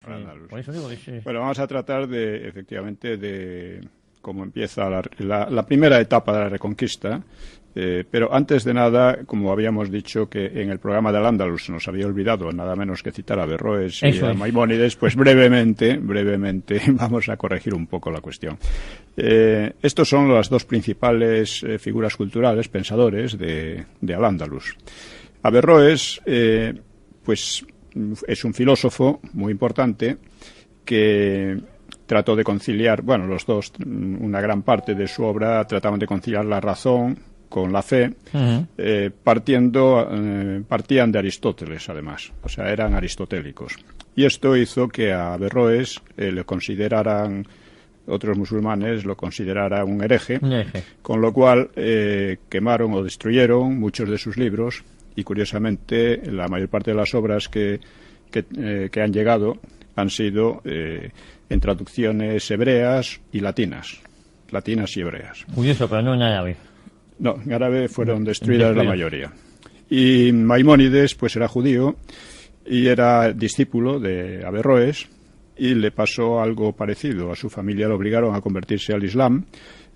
Por eso digo que Bueno, vamos a tratar efectivamente, de cómo empieza la primera etapa de la Reconquista, pero antes de nada, como habíamos dicho que en el programa de Al-Ándalus nos había olvidado nada menos que citar a Averroes y a Maimónides, pues brevemente vamos a corregir un poco la cuestión. Estos son las dos principales figuras culturales, pensadores de Al-Ándalus. Averroes, pues es un filósofo muy importante que trató de conciliar, bueno, los dos, una gran parte de su obra trataban de conciliar la razón con la fe, partían de Aristóteles, además, o sea, eran aristotélicos. Y esto hizo que a Averroes le consideraran, otros musulmanes lo consideraran un hereje, con lo cual quemaron o destruyeron muchos de sus libros. Y curiosamente la mayor parte de las obras que han llegado han sido en traducciones hebreas y latinas y hebreas. Curioso, pero no en árabe. No, en árabe fueron destruidas la mayoría. Y Maimónides pues era judío y era discípulo de Averroes, y le pasó algo parecido. A su familia lo obligaron a convertirse al Islam.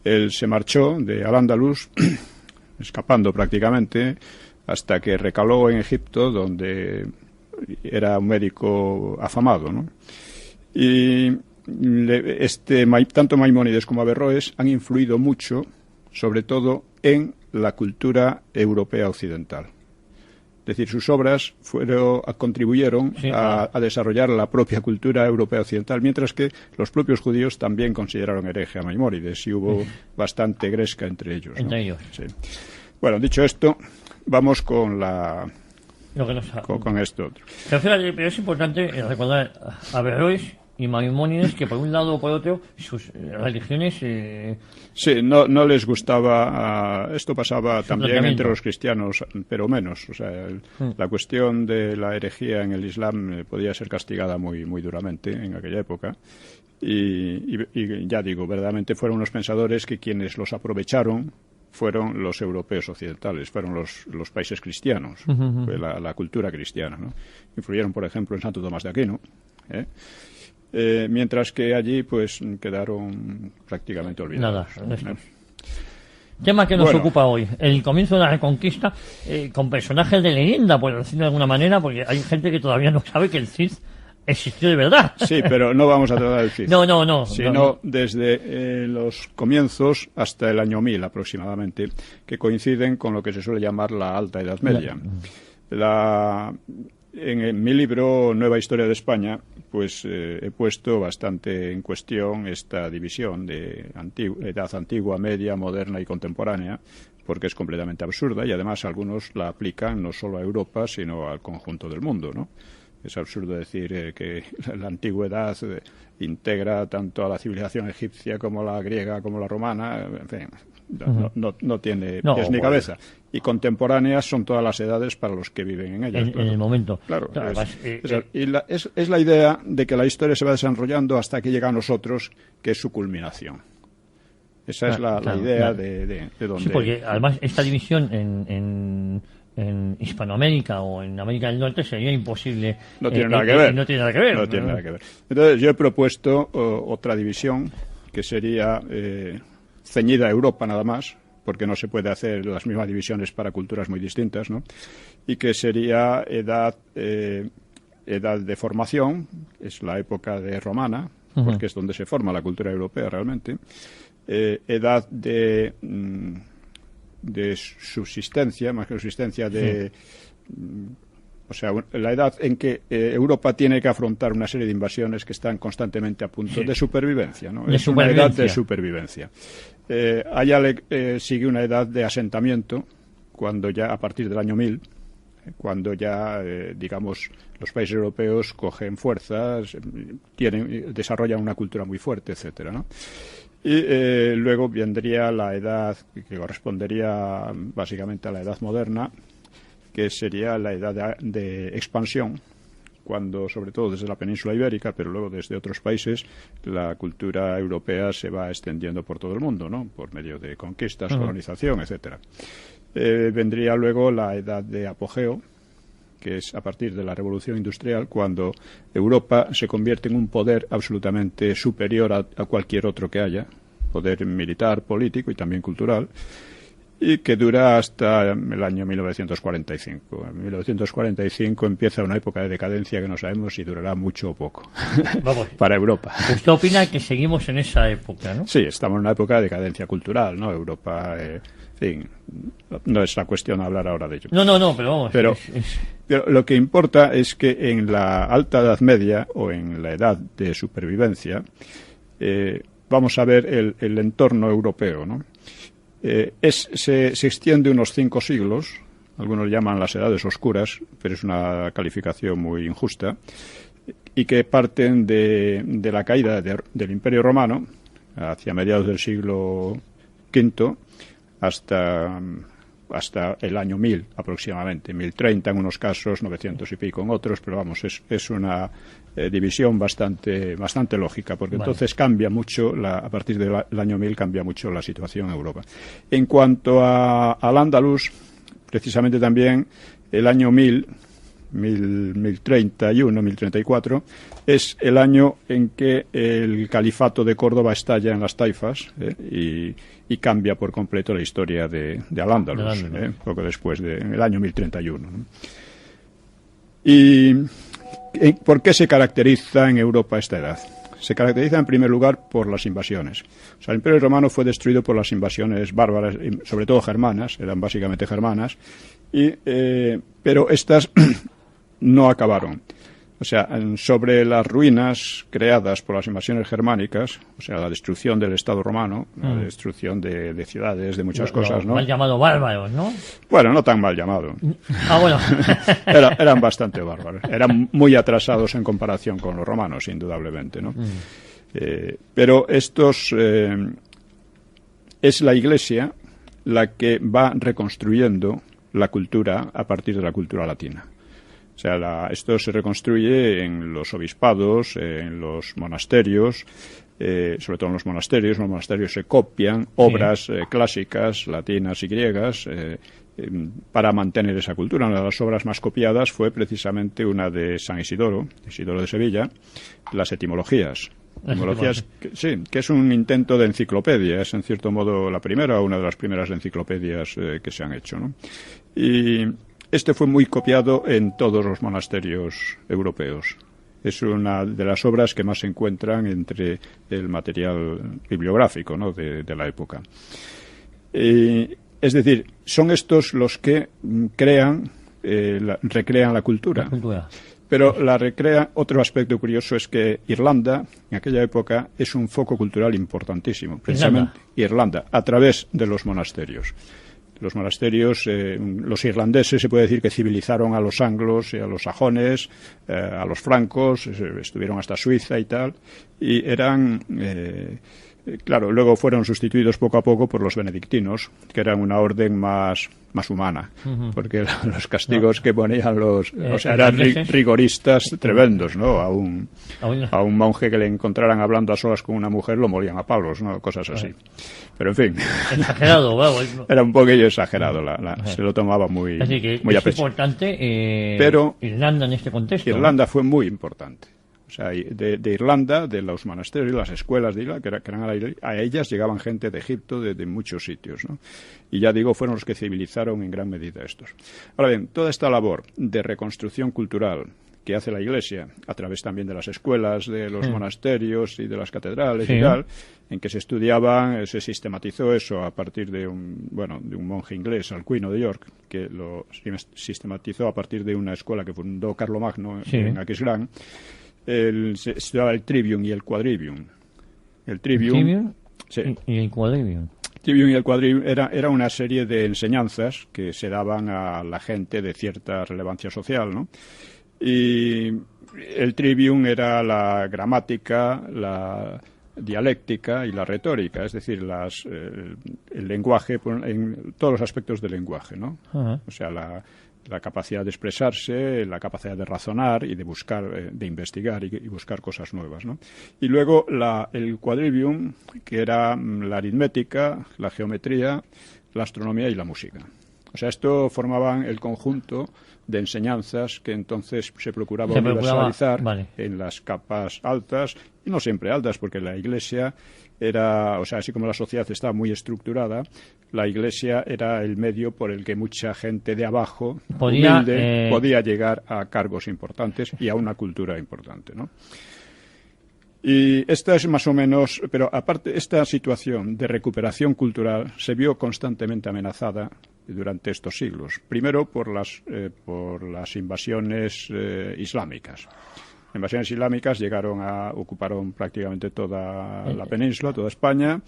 Él se marchó de Al-Ándalus escapando prácticamente, hasta que recaló en Egipto, donde era un médico afamado, ¿no? Y tanto Maimónides como Averroes han influido mucho, sobre todo en la cultura europea occidental. Es decir, sus obras contribuyeron a desarrollar la propia cultura europea occidental, mientras que los propios judíos también consideraron hereje a Maimónides, y hubo bastante gresca entre ellos, ¿no? Sí. Bueno, dicho esto, vamos con con esto otro. Pero es importante recordar a Averroes y Maimónides, que por un lado o por otro sus religiones sí, no les gustaba. Esto pasaba también entre los cristianos, pero menos. O sea, la cuestión de la herejía en el Islam podía ser castigada muy, muy duramente en aquella época. Y ya digo, verdaderamente fueron unos pensadores que quienes los aprovecharon fueron los europeos occidentales, fueron los países cristianos, la cultura cristiana, ¿no? Influyeron, por ejemplo, en Santo Tomás de Aquino, mientras que allí pues quedaron prácticamente olvidados. Tema que nos ocupa hoy, el comienzo de la Reconquista, con personajes de leyenda, por decirlo de alguna manera, porque hay gente que todavía no sabe que el Cid existió de verdad. Sí, pero no vamos a tratar del Cid. No. Sino desde los comienzos hasta el año 1000 aproximadamente, que coinciden con lo que se suele llamar la Alta Edad Media. En mi libro Nueva Historia de España, pues he puesto bastante en cuestión esta división de edad antigua, media, moderna y contemporánea, porque es completamente absurda, y además algunos la aplican no solo a Europa, sino al conjunto del mundo, ¿no? Es absurdo decir que la antigüedad integra tanto a la civilización egipcia como la griega como la romana. En fin, no tiene pies ni cabeza. Y contemporáneas son todas las edades para los que viven en ellas. En el momento. Claro. Es la idea de que la historia se va desarrollando hasta que llega a nosotros, que es su culminación. Esa es la idea de donde... Sí, porque además esta división en Hispanoamérica o en América del Norte sería imposible. No tiene nada que ver. Entonces yo he propuesto otra división que sería ceñida a Europa nada más, porque no se puede hacer las mismas divisiones para culturas muy distintas, ¿no? Y que sería edad de formación, es la época de romana, porque es donde se forma la cultura europea realmente. Edad de subsistencia, más que subsistencia, o sea, la edad en que Europa tiene que afrontar una serie de invasiones que están constantemente a punto de supervivencia, ¿no? Es una edad de supervivencia. Allá sigue una edad de asentamiento, cuando ya a partir del año 1000, cuando ya, digamos, los países europeos cogen fuerzas, desarrollan una cultura muy fuerte, etcétera, ¿no? Y luego vendría la edad que correspondería básicamente a la edad moderna, que sería la edad de expansión, cuando, sobre todo desde la península ibérica, pero luego desde otros países, la cultura europea se va extendiendo por todo el mundo, ¿no? Por medio de conquistas, colonización, etcétera. Vendría luego la edad de apogeo, que es a partir de la Revolución Industrial, cuando Europa se convierte en un poder absolutamente superior a cualquier otro que haya, poder militar, político y también cultural, y que dura hasta el año 1945. En 1945 empieza una época de decadencia que no sabemos si durará mucho o poco. Vamos, para Europa. ¿Usted opina que seguimos en esa época, no? Sí, estamos en una época de decadencia cultural, ¿no? Europa, en fin, no es la cuestión hablar ahora de ello. No, pero vamos. Pero lo que importa es que en la Alta Edad Media o en la Edad de Supervivencia vamos a ver el entorno europeo, ¿no? Se extiende unos 5 siglos, algunos llaman las edades oscuras, pero es una calificación muy injusta, y que parten de la caída del Imperio Romano hacia mediados del siglo V hasta el año 1000 aproximadamente, 1030 en unos casos, 900 y pico en otros, pero vamos, es una división bastante lógica, porque entonces cambia mucho, a partir del año 1000 cambia mucho la situación en Europa. En cuanto al Andalus, precisamente también el año 1031, 1034, es el año en que el califato de Córdoba estalla en las taifas y cambia por completo la historia de Al-Ándalus, poco después en el año 1031, ¿no? ¿Y por qué se caracteriza en Europa esta edad? Se caracteriza en primer lugar por las invasiones. O sea, el Imperio Romano fue destruido por las invasiones bárbaras, sobre todo germanas, eran básicamente germanas, pero estas no acabaron. O sea, sobre las ruinas creadas por las invasiones germánicas, o sea, la destrucción del Estado romano, la destrucción de ciudades, de muchas cosas, ¿no? Mal llamado bárbaros, ¿no? Bueno, no tan mal llamado. Bueno. Eran bastante bárbaros. Eran muy atrasados en comparación con los romanos, indudablemente, ¿no? Pero estos... es la Iglesia la que va reconstruyendo la cultura a partir de la cultura latina. O sea, esto se reconstruye en los obispados, en los monasterios, sobre todo en los monasterios. Los monasterios se copian obras clásicas, latinas y griegas, para mantener esa cultura. Una de las obras más copiadas fue precisamente una de San Isidoro de Sevilla, las etimologías. Etimologías, que es un intento de enciclopedia, es en cierto modo la primera o una de las primeras enciclopedias que se han hecho, ¿no? Y este fue muy copiado en todos los monasterios europeos. Es una de las obras que más se encuentran entre el material bibliográfico, ¿no?, de la época. Es decir, son estos los que recrean la cultura. Pero la recrea. Otro aspecto curioso es que Irlanda, en aquella época, es un foco cultural importantísimo. Precisamente Irlanda, a través de los monasterios. Los monasterios, los irlandeses se puede decir que civilizaron a los anglos, a los sajones, a los francos, estuvieron hasta Suiza y tal, y eran, claro, luego fueron sustituidos poco a poco por los benedictinos, que eran una orden más humana, porque los castigos que ponían eran rigoristas tremendos, ¿no? A un monje que le encontraran hablando a solas con una mujer lo morían a palos, ¿no? Cosas así. Pero en fin. Exagerado, vamos. Era un poquillo exagerado, se lo tomaba muy a pecho. Es importante pero Irlanda en este contexto. Irlanda fue muy importante. O sea, de Irlanda, de los monasterios, las escuelas de Irlanda, que eran a ellas llegaban gente de Egipto, de muchos sitios, ¿no? Y ya digo, fueron los que civilizaron en gran medida estos. Ahora bien, toda esta labor de reconstrucción cultural que hace la Iglesia, a través también de las escuelas, de los monasterios y de las catedrales y tal, en que se se sistematizó eso a partir de un monje inglés, Alcuino de York, que lo sistematizó a partir de una escuela que fundó Carlomagno en Aquisgrán. Se estudiaba el trivium y el quadrivium. El trivium y el quadrivium. Trivium y el quadrivium era una serie de enseñanzas que se daban a la gente de cierta relevancia social, ¿no? Y el trivium era la gramática, la dialéctica y la retórica, es decir, el lenguaje, en todos los aspectos del lenguaje, ¿no? O sea, la capacidad de expresarse, la capacidad de razonar y de buscar, de investigar y buscar cosas nuevas, ¿no? Y luego el quadrivium, que era la aritmética, la geometría, la astronomía y la música. O sea, esto formaban el conjunto de enseñanzas que entonces se procuraba universalizar en las capas altas, y no siempre altas, porque la Iglesia era, o sea, así como la sociedad estaba muy estructurada, la Iglesia era el medio por el que mucha gente de abajo, humilde, podía llegar a cargos importantes y a una cultura importante, ¿no? Y esta es más o menos, pero aparte, esta situación de recuperación cultural se vio constantemente amenazada durante estos siglos. Primero por las invasiones islámicas. Las invasiones islámicas ocuparon prácticamente toda la península, toda España,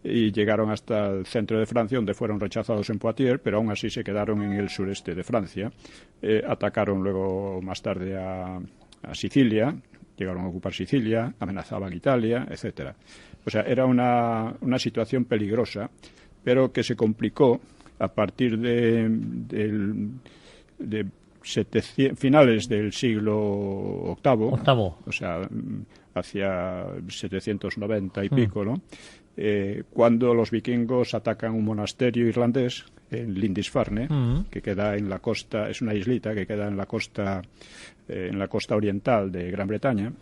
y llegaron hasta el centro de Francia, donde fueron rechazados en Poitiers, pero aún así se quedaron en el sureste de Francia. Atacaron luego más tarde a Sicilia. Llegaron a ocupar Sicilia, amenazaban Italia, etcétera. O sea, era una situación peligrosa, pero que se complicó a partir de finales del siglo VIII. O sea, hacia 790 y pico, ¿no? Cuando los vikingos atacan un monasterio irlandés en Lindisfarne, que queda en la costa, es una islita que queda en la costa oriental de Gran Bretaña,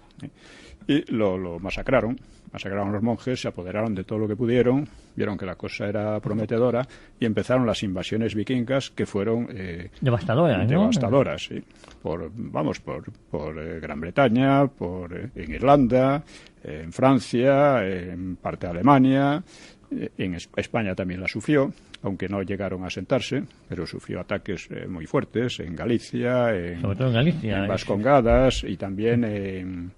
y lo masacraron los monjes, se apoderaron de todo lo que pudieron, vieron que la cosa era prometedora y empezaron las invasiones vikingas, que fueron devastadoras, ¿no? Sí, por Gran Bretaña, en Irlanda, en Francia, en parte de Alemania. En España también la sufrió, aunque no llegaron a asentarse, pero sufrió ataques muy fuertes en Galicia, sobre todo en Galicia, en Vascongadas y también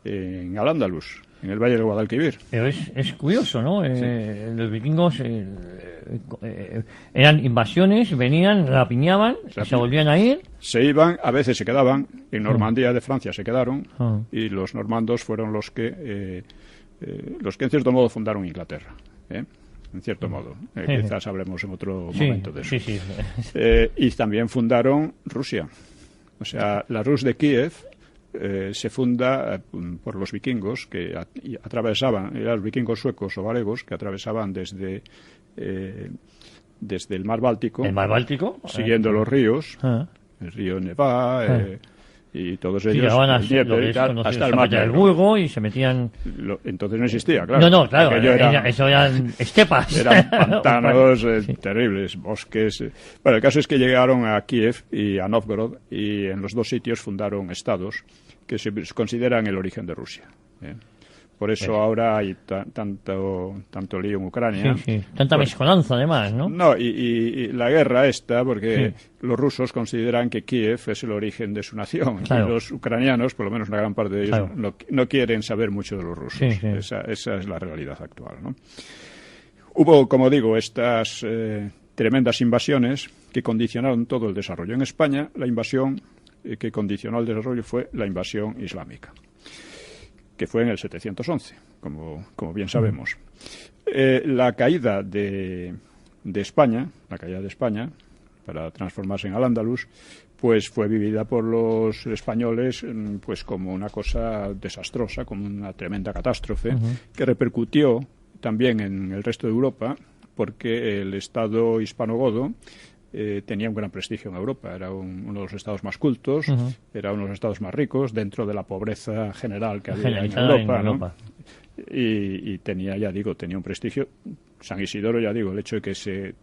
en Al-Ándalus, en el Valle del Guadalquivir. Pero es curioso, ¿no? Sí. Los vikingos eran invasiones, venían, rapiñaban, se volvían a ir. Se iban, a veces se quedaban, en Normandía de Francia se quedaron, y los normandos fueron los que en cierto modo fundaron Inglaterra. En cierto modo. Quizás hablemos en otro momento de eso. Sí. Y también fundaron Rusia. O sea, la Rus de Kiev se funda por los vikingos que atravesaban, eran los vikingos suecos o varegos, que atravesaban desde el mar Báltico. ¿El mar Báltico? Siguiendo los ríos, el río Neva, y todos ellos hasta el mar del Burgo, y se metían. Entonces no existía, claro. No, claro, eso eran estepas. Eran pantanos terribles, bosques. Bueno, el caso es que llegaron a Kiev y a Novgorod, y en los dos sitios fundaron estados que se consideran el origen de Rusia. Por eso ahora hay tanto lío en Ucrania. Sí. Tanta mezcolanza, además, ¿no? No, y la guerra esta, porque los rusos consideran que Kiev es el origen de su nación. Claro. Y los ucranianos, por lo menos una gran parte de ellos, no quieren saber mucho de los rusos. Sí. Esa es la realidad actual, ¿no? Hubo, como digo, estas tremendas invasiones que condicionaron todo el desarrollo. En España, la invasión que condicionó el desarrollo fue la invasión islámica, que fue en el 711, como bien sabemos. La caída de España, para transformarse en Al-Ándalus, pues fue vivida por los españoles pues como una cosa desastrosa, como una tremenda catástrofe, que repercutió también en el resto de Europa, porque el Estado hispanogodo tenía un gran prestigio en Europa. Era uno de los estados más cultos, era uno de los estados más ricos, dentro de la pobreza general que había en Europa, ¿no? Y tenía un prestigio. San Isidoro, ya digo, el hecho de que se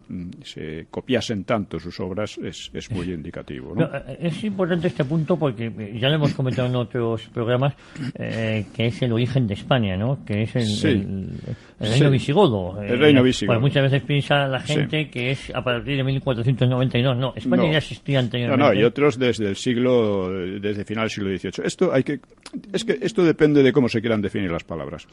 copiasen tanto sus obras es muy indicativo, ¿no? Es importante este punto porque ya lo hemos comentado en otros programas, que es el origen de España, ¿no? Que es el reino visigodo. El reino visigodo. Pues muchas veces piensa la gente que es a partir de 1492. No, España ya existía anteriormente. No, y otros desde final del siglo XVIII. Esto depende de cómo se quieran definir las palabras.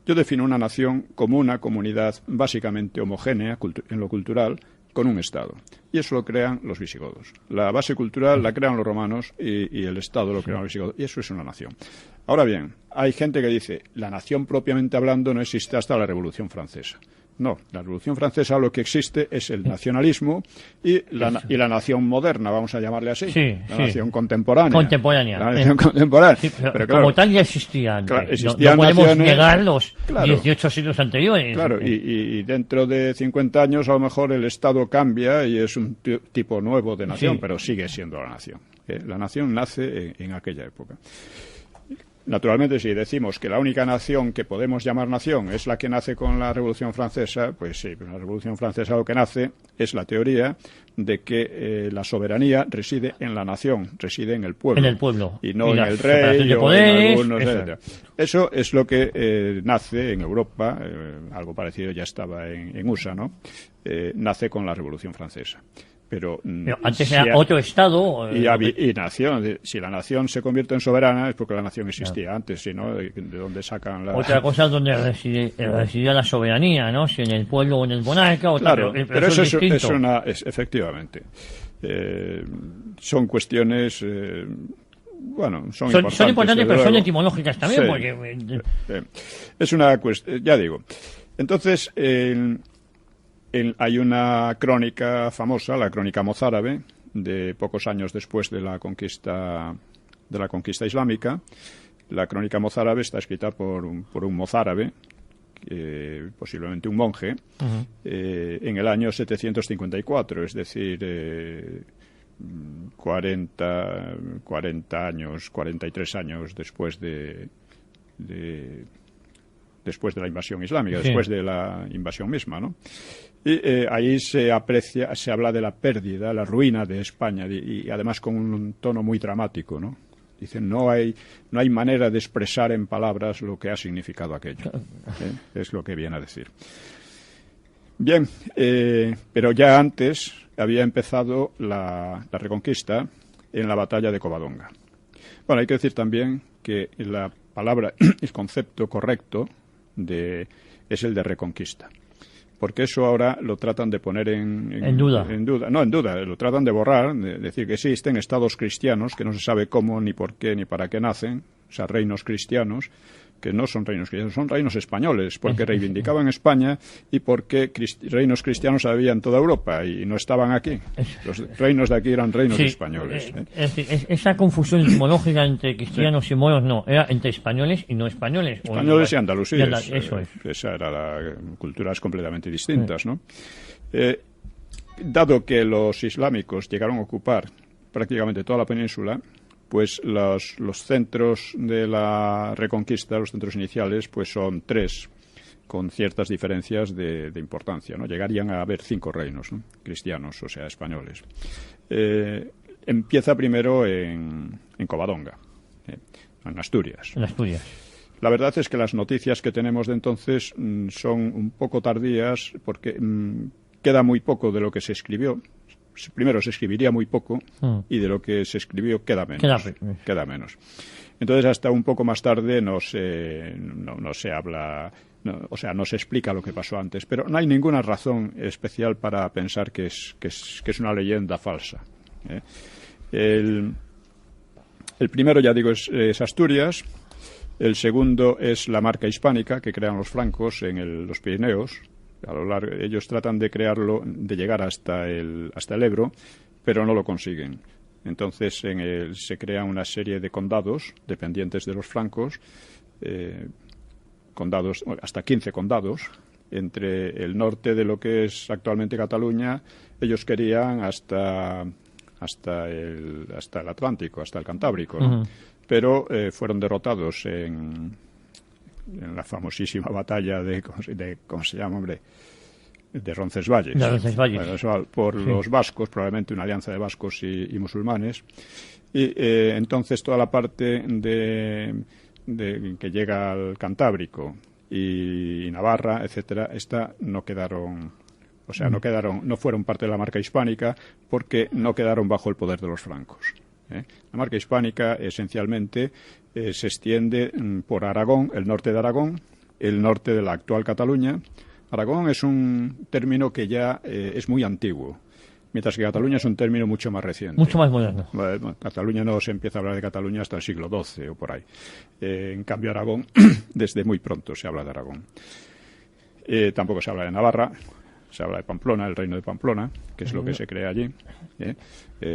Yo defino una nación como una comunidad básicamente homogénea en lo cultural, con un Estado. Y eso lo crean los visigodos. La base cultural la crean los romanos y el Estado lo crean los visigodos. Y eso es una nación. Ahora bien, hay gente que dice, la nación propiamente hablando no existe hasta la Revolución Francesa. No, la Revolución Francesa lo que existe es el nacionalismo y la nación moderna, vamos a llamarle así. La nación contemporánea. La nación contemporánea. Sí, pero como tal ya existían. Claro, no podemos negar los 18 siglos anteriores. Claro, y dentro de 50 años a lo mejor el Estado cambia y es un tipo nuevo de nación, pero sigue siendo la nación. La nación nace en aquella época. Naturalmente, si decimos que la única nación que podemos llamar nación es la que nace con la Revolución Francesa, pues sí, la Revolución Francesa lo que nace es la teoría de que la soberanía reside en la nación, reside en el pueblo. En el pueblo. Y no en el rey o en algunos, etc. Eso es lo que nace en Europa, algo parecido ya estaba en USA, ¿no? Nace con la Revolución Francesa. Pero antes era otro Estado. Y nación. Si la nación se convierte en soberana es porque la nación existía antes, ¿sí, no? ¿De dónde sacan la...? Otra cosa es donde residía la soberanía, ¿no? Si en el pueblo o en el monarca. Claro, pero eso es efectivamente. Son cuestiones... bueno, son importantes, pero son etimológicas también, porque... es una cuestión... Ya digo. Entonces... hay una crónica famosa, la crónica mozárabe, de pocos años después de la conquista islámica. La crónica mozárabe está escrita por un mozárabe, posiblemente un monje, en el año 754, es decir, 40 años, 43 años después de la invasión islámica, después de la invasión misma, ¿no? Y ahí se habla de la pérdida, la ruina de España, y además con un tono muy dramático, ¿no? Dicen, no hay manera de expresar en palabras lo que ha significado aquello. Es lo que viene a decir. Bien, pero ya antes había empezado la Reconquista en la batalla de Covadonga. Bueno, hay que decir también que la palabra, el concepto correcto es el de reconquista. Porque eso ahora lo tratan de poner en duda. No, en duda, lo tratan de borrar, de decir que existen estados cristianos que no se sabe cómo, ni por qué, ni para qué nacen, o sea, reinos cristianos, que no son reinos cristianos, son reinos españoles, porque reivindicaban España y porque reinos cristianos había en toda Europa y no estaban aquí. Los reinos de aquí eran reinos españoles. Es decir, esa confusión etimológica entre cristianos y moros no, era entre españoles y no españoles. Españoles y andalusíes. Eso es. Esa era culturas completamente distintas, ¿no? Dado que los islámicos llegaron a ocupar prácticamente toda la península, pues los centros de la Reconquista, los centros iniciales, pues son 3, con ciertas diferencias de importancia, ¿no? Llegarían a haber 5 reinos, ¿no? Cristianos, o sea, españoles. Empieza primero en Covadonga, en Asturias. En Asturias. La verdad es que las noticias que tenemos de entonces son un poco tardías porque queda muy poco de lo que se escribió. Primero se escribiría muy poco y de lo que se escribió queda menos. Entonces hasta un poco más tarde no se habla, o sea, no se explica lo que pasó antes, pero no hay ninguna razón especial para pensar que es una leyenda falsa. El primero, ya digo, es Asturias. El segundo es la marca hispánica que crean los francos en los Pirineos. A lo largo, ellos tratan de crearlo, de llegar hasta el Ebro, pero no lo consiguen. Entonces se crean una serie de condados dependientes de los francos, condados, hasta 15 condados, entre el norte de lo que es actualmente Cataluña. Ellos querían hasta el Atlántico, hasta el Cantábrico, ¿no? Pero fueron derrotados en la famosísima batalla de ¿cómo se llama, hombre? De Roncesvalles. Bueno, por los vascos, probablemente una alianza de vascos y musulmanes. Y entonces toda la parte que llega al Cantábrico y Navarra, etcétera, no quedaron, o sea, no fueron parte de la marca hispánica porque no quedaron bajo el poder de los francos. La marca hispánica esencialmente se extiende por Aragón, el norte de Aragón, el norte de la actual Cataluña. Aragón es un término que ya es muy antiguo, mientras que Cataluña es un término mucho más reciente. Mucho más moderno. Bueno, Cataluña no se empieza a hablar de Cataluña hasta el siglo XII o por ahí. En cambio, Aragón, desde muy pronto se habla de Aragón. Tampoco se habla de Navarra, se habla de Pamplona, el reino de Pamplona, que es lo que se crea allí.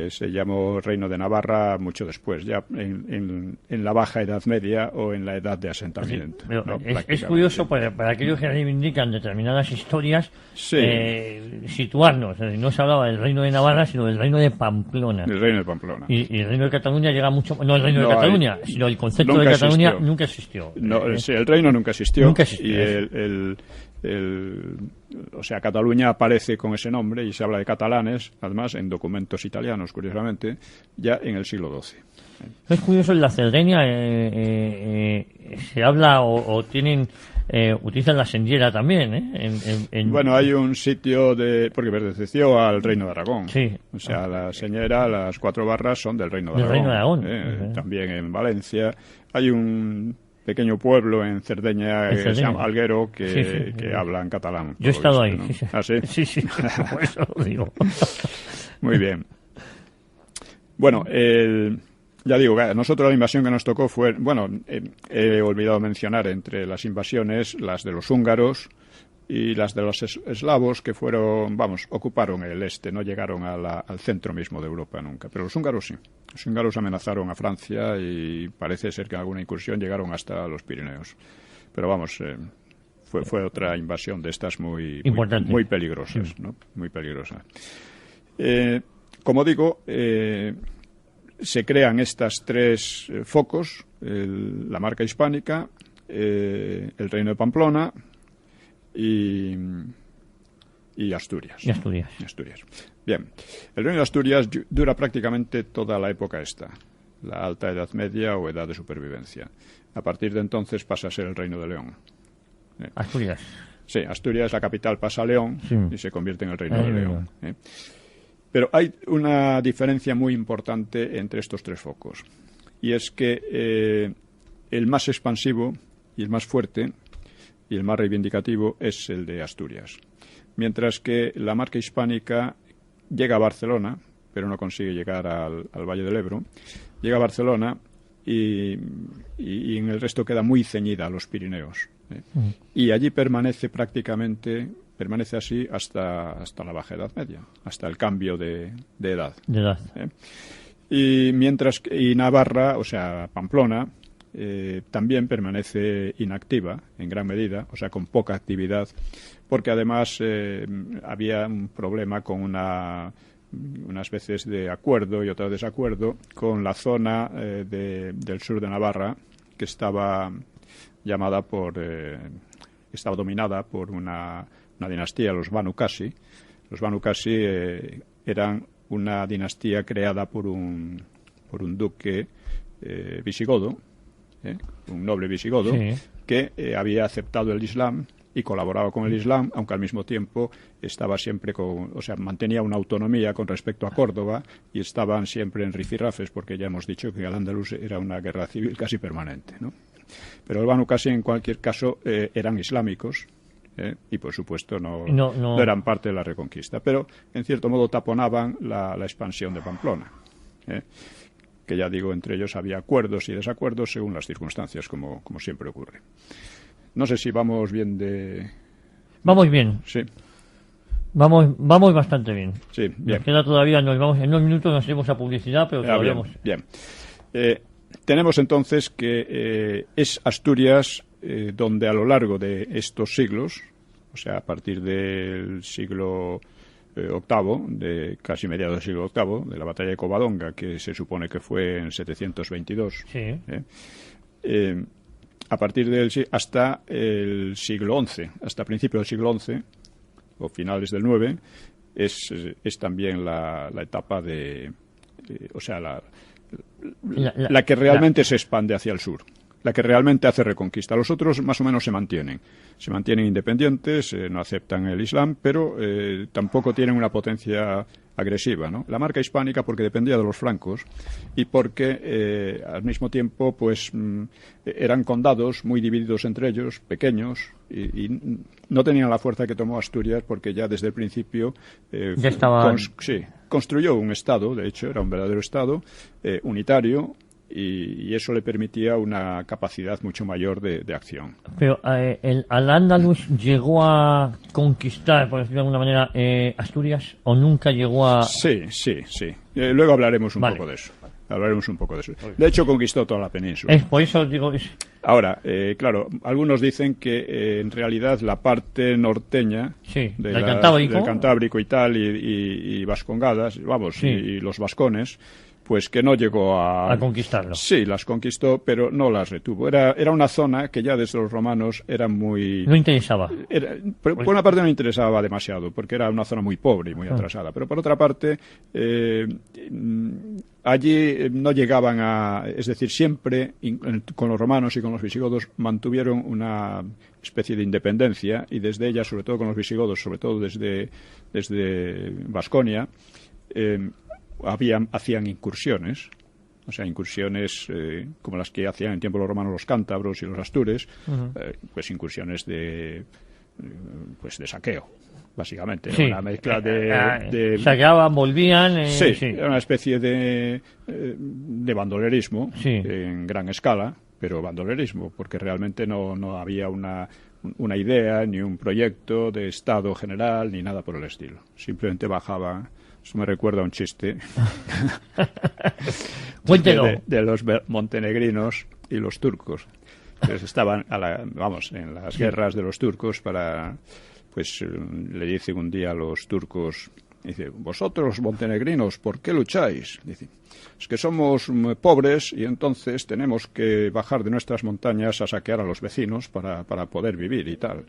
Se llamó Reino de Navarra mucho después, ya en la Baja Edad Media o en la Edad de Asentamiento. Sí, ¿no? Es curioso para aquellos que reivindican determinadas historias, situarnos. No se hablaba del Reino de Navarra, sino del Reino de Pamplona. El Reino de Pamplona. Y el Reino de Cataluña llega mucho... No el Reino de Cataluña, sino el concepto de Cataluña existió. Nunca existió. No, sí, el reino nunca existió. Nunca existió. Y o sea, Cataluña aparece con ese nombre y se habla de catalanes, además, en documentos italianos, curiosamente, ya en el siglo XII. Es curioso, en la Cerdeña se habla o tienen... utilizan la senyera también, Bueno, hay un sitio porque perteneció al Reino de Aragón. Sí. O sea, la senyera, las 4 barras son del Reino de Aragón. También en Valencia. Hay un pequeño pueblo en Cerdeña que se llama Alguero que habla en catalán. Yo he estado ahí. ¿No? Sí. ¿Ah, sí? Sí, por eso lo digo. Muy bien. Bueno, ya digo, nosotros la invasión que nos tocó fue, he olvidado mencionar entre las invasiones las de los húngaros y las de los eslavos, que ocuparon el este, no llegaron al centro mismo de Europa nunca. Pero los húngaros sí. Los húngaros amenazaron a Francia y parece ser que en alguna incursión llegaron hasta los Pirineos. Pero fue otra invasión de estas muy peligrosas, sí. ¿No? Muy peligrosa. Como digo, se crean estas 3 focos, la marca hispánica, el Reino de Pamplona y Asturias. Y Asturias. Bien, el Reino de Asturias dura prácticamente toda la época la Alta Edad Media o Edad de Supervivencia. A partir de entonces pasa a ser el Reino de León. Asturias. Sí, Asturias, la capital, pasa a León y se convierte en el Reino de León. Pero hay una diferencia muy importante entre estos 3 focos. Y es que el más expansivo y el más fuerte y el más reivindicativo es el de Asturias. Mientras que la marca hispánica llega a Barcelona, pero no consigue llegar al Valle del Ebro. Llega a Barcelona y en el resto queda muy ceñida a los Pirineos. Y allí permanece así hasta la Baja Edad Media, hasta el cambio de edad. Y Navarra, o sea, Pamplona, también permanece inactiva en gran medida, o sea, con poca actividad, porque además había un problema con unas veces de acuerdo y otras de desacuerdo con la zona del sur de Navarra, que estaba estaba dominada por una dinastía, los Banu Qasi. Los Banu Qasi eran una dinastía creada por un duque visigodo, un noble visigodo, que había aceptado el Islam y colaboraba con el Islam, aunque al mismo tiempo estaba siempre mantenía una autonomía con respecto a Córdoba y estaban siempre en rifirrafes, porque ya hemos dicho que Al-Ándalus era una guerra civil casi permanente, ¿no? Pero los Banu Qasi, en cualquier caso, eran islámicos, y por supuesto no eran parte de la Reconquista, pero en cierto modo taponaban la expansión de Pamplona, que ya digo, entre ellos había acuerdos y desacuerdos según las circunstancias, como siempre ocurre. No sé si vamos bien Vamos bien. Sí. Vamos bastante bien. Sí, bien. Nos queda todavía, en unos minutos nos iremos a publicidad, pero todavía bien. Tenemos entonces que es Asturias donde a lo largo de estos siglos, o sea, a partir del siglo VIII, de casi mediados del siglo VIII, de la batalla de Covadonga, que se supone que fue en 722, a partir hasta el siglo XI, hasta principios del siglo XI, o finales del IX, es también la etapa la que realmente se expande hacia el sur, la que realmente hace reconquista. Los otros más o menos se mantienen independientes, no aceptan el Islam, pero tampoco tienen una potencia agresiva, ¿no? La marca hispánica porque dependía de los francos y porque al mismo tiempo eran condados muy divididos entre ellos, pequeños, y no tenían la fuerza que tomó Asturias, porque ya desde el principio ya estaba... construyó un estado, de hecho era un verdadero estado unitario, y eso le permitía una capacidad mucho mayor de acción. Pero ¿Al-Ándalus llegó a conquistar, por decirlo de alguna manera, Asturias o nunca llegó a...? Sí. Luego hablaremos un poco de eso. De hecho, conquistó toda la península. Es por eso digo... Ahora, claro, algunos dicen que en realidad la parte norteña del Cantábrico y tal, y Vascongadas, y los vascones, pues que no llegó a conquistarlo. Sí, las conquistó, pero no las retuvo. Era una zona que ya desde los romanos era muy... No interesaba. Por una parte no interesaba demasiado, porque era una zona muy pobre y muy atrasada, pero por otra parte... allí no llegaban a... Es decir, siempre con los romanos y con los visigodos mantuvieron una especie de independencia, y desde ella, sobre todo con los visigodos, sobre todo desde Vasconia, hacían incursiones, como las que hacían en tiempo los romanos los cántabros y los astures, pues incursiones de saqueo, básicamente, sí. Una mezcla de saqueaban, volvían... era una especie de bandolerismo en gran escala, pero bandolerismo, porque realmente no había una idea, ni un proyecto de Estado general, ni nada por el estilo. Simplemente bajaba... Eso me recuerda a un chiste de los montenegrinos y los turcos. Entonces estaban en las guerras de los turcos le dicen un día a los turcos, dice, vosotros montenegrinos, ¿por qué lucháis? Dice, es que somos pobres y entonces tenemos que bajar de nuestras montañas a saquear a los vecinos para poder vivir y tal.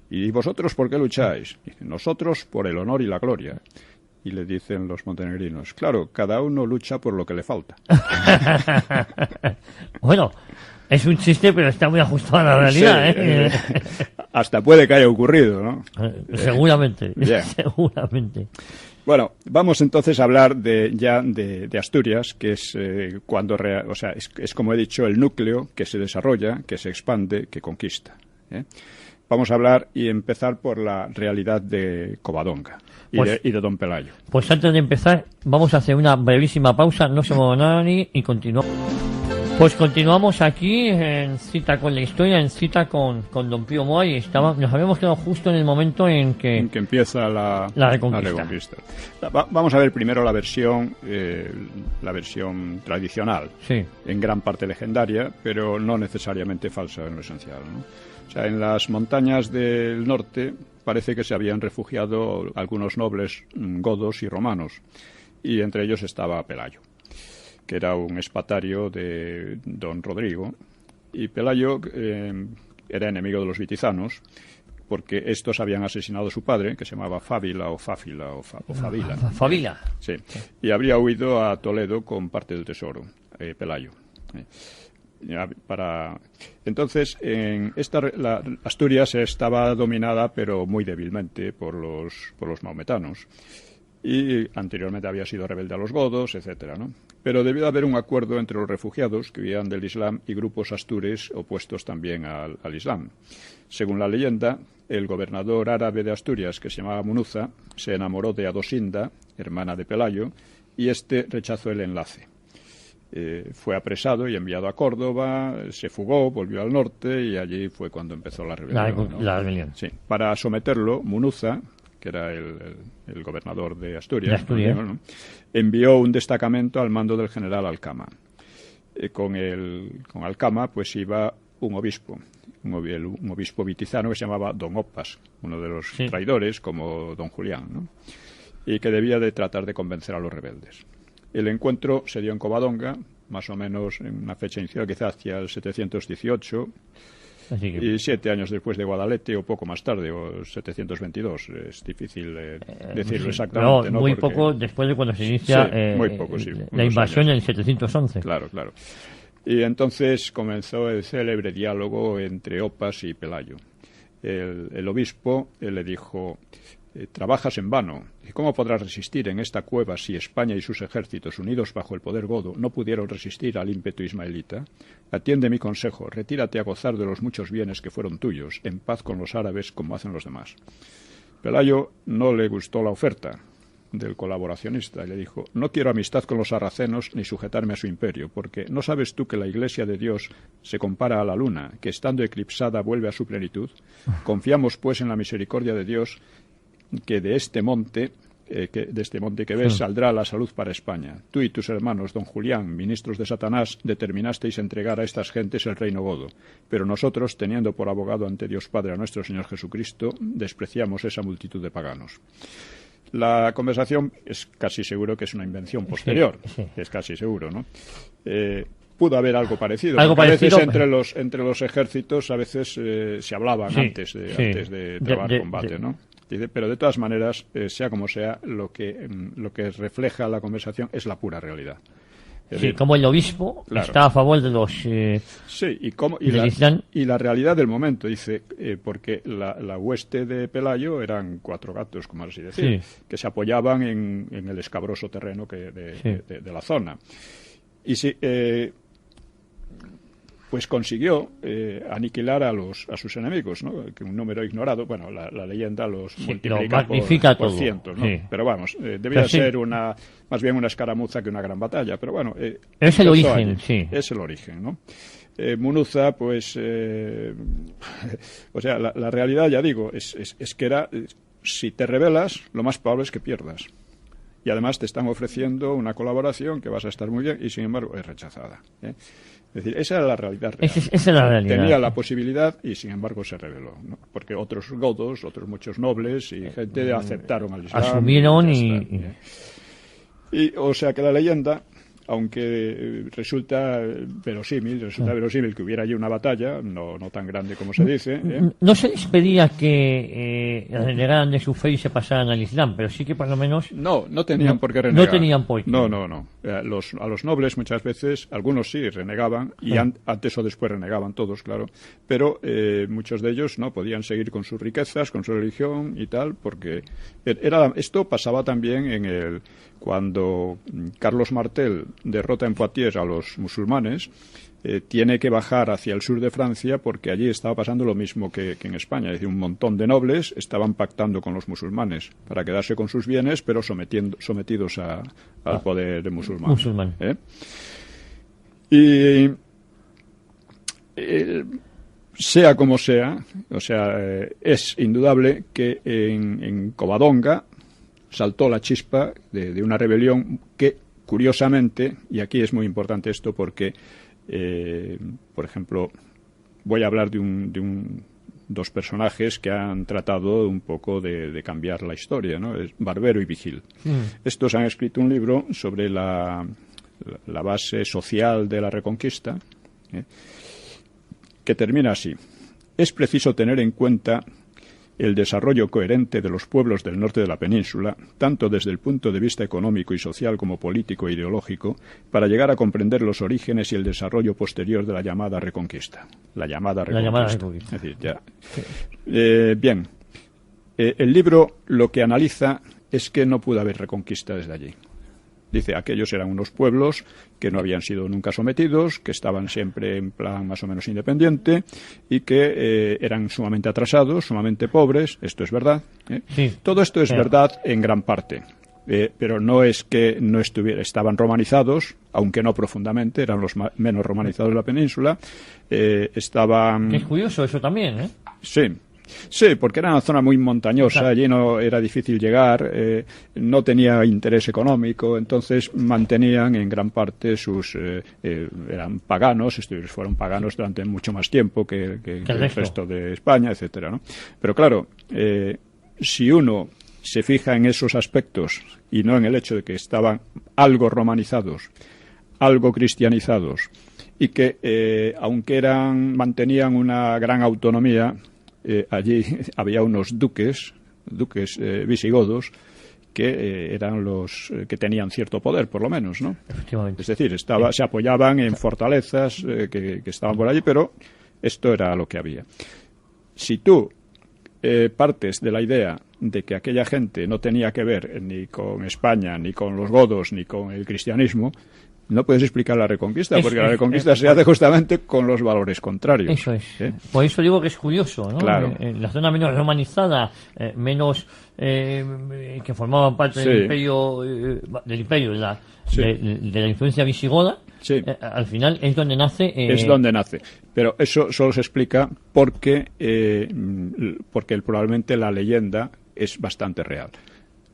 ¿Y vosotros por qué lucháis? Dice, nosotros por el honor y la gloria. Y le dicen los montenegrinos, claro, cada uno lucha por lo que le falta. Bueno, es un chiste, pero está muy ajustado a la realidad. Hasta puede que haya ocurrido, ¿no? Seguramente, seguramente. Bueno, vamos entonces a hablar de Asturias, que es es como he dicho, el núcleo que se desarrolla, que se expande, que conquista. Vamos a hablar y empezar por la realidad de Covadonga y de Don Pelayo. Pues antes de empezar, vamos a hacer una brevísima pausa, no se mueva nada y continuamos. Pues continuamos aquí en cita con la historia, en cita con Don Pío Moa, y nos habíamos quedado justo en el momento en que empieza la reconquista. Vamos a ver primero la versión tradicional, en gran parte legendaria, pero no necesariamente falsa en lo esencial, ¿no? O sea, en las montañas del norte parece que se habían refugiado algunos nobles godos y romanos, y entre ellos estaba Pelayo, que era un espatario de don Rodrigo, y Pelayo era enemigo de los vitizanos, porque estos habían asesinado a su padre, que se llamaba Fávila o Fáfila o Favila. Fávila. Sí, y habría huido a Toledo con parte del tesoro, Pelayo. Entonces, Asturias estaba dominada, pero muy débilmente, por los maometanos, y anteriormente había sido rebelde a los godos, etcétera, ¿no? Pero debió haber un acuerdo entre los refugiados que huían del Islam y grupos astures opuestos también al Islam. Según la leyenda, el gobernador árabe de Asturias, que se llamaba Munuza, se enamoró de Adosinda, hermana de Pelayo, y este rechazó el enlace. Fue apresado y enviado a Córdoba, se fugó, volvió al norte, y allí fue cuando empezó la rebelión. La rebelión. Sí. Para someterlo, Munuza, que era el gobernador de Asturias, ¿no? Envió un destacamento al mando del general Alcama. Con Alcama pues iba un obispo vitizano que se llamaba Don Opas, uno de los traidores, como Don Julián, ¿no? Y que debía de tratar de convencer a los rebeldes. El encuentro se dio en Covadonga, más o menos en una fecha inicial, quizás hacia el 718, y 7 años después de Guadalete, o poco más tarde, o 722. Es difícil decirlo exactamente. No, muy poco después de cuando se inicia la invasión en el 711. Claro. Y entonces comenzó el célebre diálogo entre Opas y Pelayo. El obispo le dijo: trabajas en vano. ¿Y cómo podrás resistir en esta cueva si España y sus ejércitos, unidos bajo el poder godo, no pudieron resistir al ímpetu ismaelita? Atiende mi consejo, retírate a gozar de los muchos bienes que fueron tuyos, en paz con los árabes como hacen los demás. Pelayo no le gustó la oferta, del colaboracionista y le dijo: no quiero amistad con los sarracenos ni sujetarme a su imperio, porque ¿no sabes tú que la Iglesia de Dios se compara a la luna, que estando eclipsada vuelve a su plenitud? Confiamos pues en la misericordia de Dios, que de este monte que ves saldrá la salud para España. Tú y tus hermanos, don Julián, ministros de Satanás, determinasteis entregar a estas gentes el reino godo, pero nosotros, teniendo por abogado ante Dios Padre a nuestro Señor Jesucristo, despreciamos esa multitud de paganos. La conversación es casi seguro que es una invención posterior, es casi seguro, ¿no? Pudo haber algo parecido. A veces entre los ejércitos a veces se hablaban antes de trabar combate, ¿no? Pero de todas maneras, sea como sea, lo que refleja la conversación es la pura realidad. Sí, como el obispo está a favor de los... y la realidad del momento, dice, porque la hueste de Pelayo eran 4 gatos, como así decir, que se apoyaban en el escabroso terreno de la zona. Y sí, pues consiguió aniquilar a sus enemigos, ¿no? Que un número ignorado, bueno, la leyenda los multiplica por cientos, ¿no? Pero vamos, debía ser más bien una escaramuza que una gran batalla, pero bueno... es el origen, Es el origen, ¿no? Munuza, pues... o sea, la realidad, ya digo, es que era... si te rebelas, lo más probable es que pierdas. Y además te están ofreciendo una colaboración que vas a estar muy bien y, sin embargo, es rechazada, ¿eh? Es decir, esa era la realidad real. Esa es la realidad. Tenía la posibilidad y, sin embargo, se rebeló, ¿no? Porque otros godos, otros muchos nobles y gente aceptaron al Islam. Asumieron o sea que la leyenda, aunque resulta verosímil que hubiera allí una batalla, no tan grande como se dice. No se les pedía que renegaran de su fe y se pasaran al Islam, pero sí que por lo menos... No tenían por qué renegar. No tenían por qué. No. A los nobles muchas veces, algunos sí renegaban, y antes o después renegaban todos, claro, pero muchos de ellos no podían seguir con sus riquezas, con su religión y tal, porque esto pasaba también cuando Carlos Martel derrota en Poitiers a los musulmanes, tiene que bajar hacia el sur de Francia porque allí estaba pasando lo mismo que en España. Es decir, un montón de nobles estaban pactando con los musulmanes para quedarse con sus bienes, pero sometidos al poder musulmán. Y sea como sea, o sea, es indudable que en Covadonga saltó la chispa de una rebelión que, curiosamente, y aquí es muy importante esto porque, por ejemplo, voy a hablar de dos personajes que han tratado un poco de cambiar la historia, ¿no? Es Barbero y Vigil. Estos han escrito un libro sobre la base social de la Reconquista, que termina así: es preciso tener en cuenta el desarrollo coherente de los pueblos del norte de la península, tanto desde el punto de vista económico y social como político e ideológico, para llegar a comprender los orígenes y el desarrollo posterior de la llamada Reconquista. La llamada Reconquista. Es decir, ya. Bien. El libro lo que analiza es que no pudo haber reconquista desde allí. Dice, aquellos eran unos pueblos que no habían sido nunca sometidos, que estaban siempre en plan más o menos independiente y que eran sumamente atrasados, sumamente pobres. Esto es verdad. Sí, todo esto es verdad en gran parte. Pero no es que no estaban romanizados, aunque no profundamente, eran los menos romanizados de la península. Estaban... Es curioso eso también, ¿eh? Sí, porque era una zona muy montañosa, allí no era difícil llegar, no tenía interés económico, entonces mantenían en gran parte eran paganos, fueron paganos durante mucho más tiempo que el resto de España, etcétera, ¿no? Pero claro, si uno se fija en esos aspectos y no en el hecho de que estaban algo romanizados, algo cristianizados, y que aunque mantenían una gran autonomía, allí había unos duques visigodos que eran los que tenían cierto poder, por lo menos, ¿no? Efectivamente. Es decir, se apoyaban en fortalezas que estaban por allí, pero esto era lo que había. Si tú partes de la idea de que aquella gente no tenía que ver ni con España, ni con los godos, ni con el cristianismo, no puedes explicar la Reconquista, porque la Reconquista se hace justamente con los valores contrarios. Eso es. Por eso digo que es curioso, ¿no? Claro. La zona menos romanizada, menos que formaban parte del imperio, de la influencia visigoda, al final es donde nace. Es donde nace. Pero eso solo se explica porque probablemente la leyenda es bastante real.